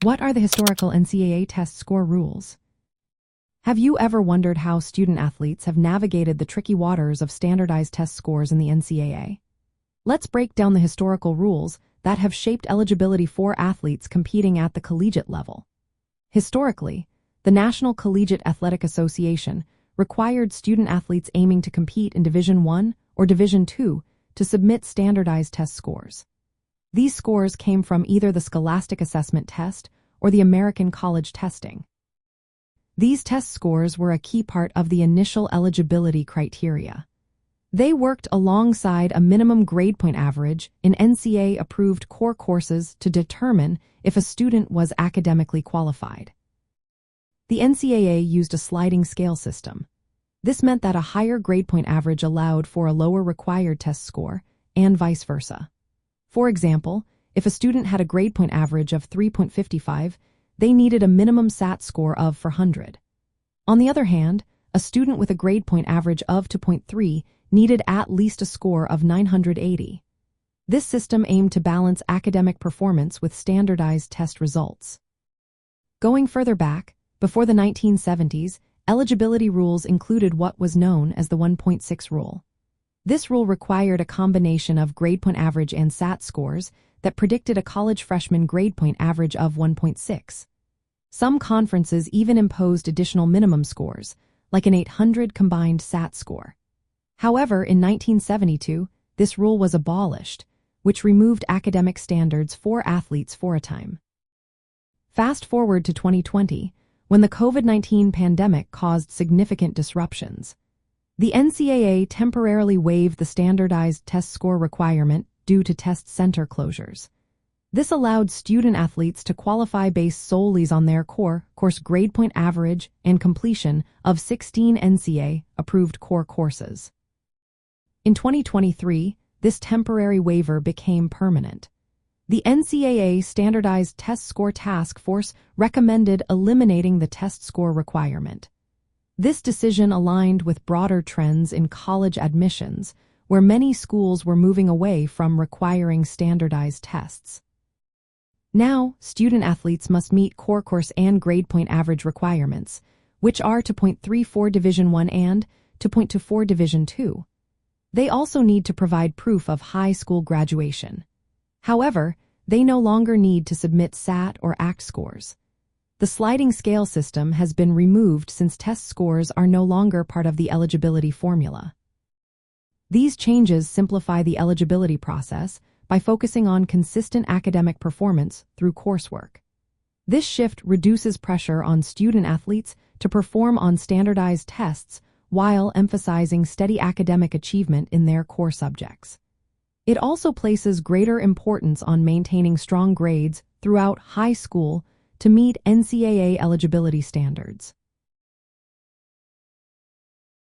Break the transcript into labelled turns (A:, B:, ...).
A: What are the historical NCAA test score rules? Have you ever wondered how student-athletes have navigated the tricky waters of standardized test scores in the NCAA? Let's break down the historical rules that have shaped eligibility for athletes competing at the collegiate level. Historically, the National Collegiate Athletic Association required student-athletes aiming to compete in Division I or Division II to submit standardized test scores. These scores came from either the Scholastic Assessment Test or the American College Testing. These test scores were a key part of the initial eligibility criteria. They worked alongside a minimum grade point average in NCAA-approved core courses to determine if a student was academically qualified. The NCAA used a sliding scale system. This meant that a higher grade point average allowed for a lower required test score, and vice versa. For example, if a student had a grade point average of 3.55, they needed a minimum SAT score of 400. On the other hand, a student with a grade point average of 2.3 needed at least a score of 980. This system aimed to balance academic performance with standardized test results. Going further back, before the 1970s, eligibility rules included what was known as the 1.6 rule. This rule required a combination of grade point average and SAT scores that predicted a college freshman grade point average of 1.6. Some conferences even imposed additional minimum scores, like an 800 combined SAT score. However, in 1972, this rule was abolished, which removed academic standards for athletes for a time. Fast forward to 2020, when the COVID-19 pandemic caused significant disruptions. The NCAA temporarily waived the standardized test score requirement due to test center closures. This allowed student-athletes to qualify based solely on their course grade point average and completion of 16 NCAA-approved core courses. In 2023, this temporary waiver became permanent. The NCAA Standardized Test Score Task Force recommended eliminating the test score requirement. This decision aligned with broader trends in college admissions, where many schools were moving away from requiring standardized tests. Now, student-athletes must meet core course and grade point average requirements, which are 2.34 Division I and 2.24 Division II. They also need to provide proof of high school graduation. However, they no longer need to submit SAT or ACT scores. The sliding scale system has been removed since test scores are no longer part of the eligibility formula. These changes simplify the eligibility process by focusing on consistent academic performance through coursework. This shift reduces pressure on student-athletes to perform on standardized tests while emphasizing steady academic achievement in their core subjects. It also places greater importance on maintaining strong grades throughout high school to meet NCAA eligibility standards.